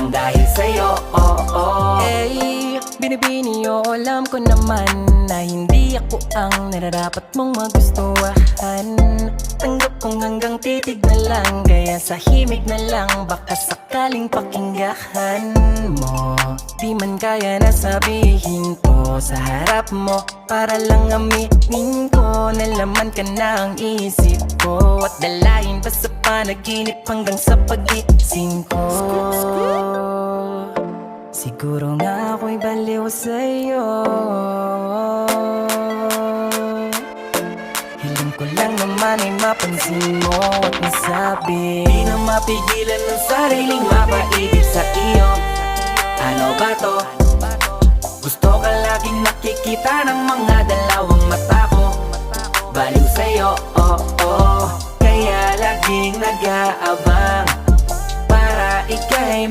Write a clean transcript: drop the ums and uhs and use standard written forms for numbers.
nang dahil sa'yo, Hey, binibini o alam ko naman na hindi ako ang nararapat mong magustuhan. Tanggap kong hanggang titig na lang, kaya sa himig na lang baka sakaling pakinggan mo. Di man kaya na sabihin ko sa harap mo, para lang aminin ko na laman ka na ang isip ko, at dalahin pa sa panaginip hanggang sa pag-iising ko. Siguro nga ako'y baliw sa'yo. Hiling ko lang naman ay mapansin mo at masabi, di na mapigilan ng sariling mapaibig sa iyo. Ano ba to? Gusto ka laging nakikita ng mga dalawang mata ko. Baliw sa'yo, kaya laging nag-aabang para ika'y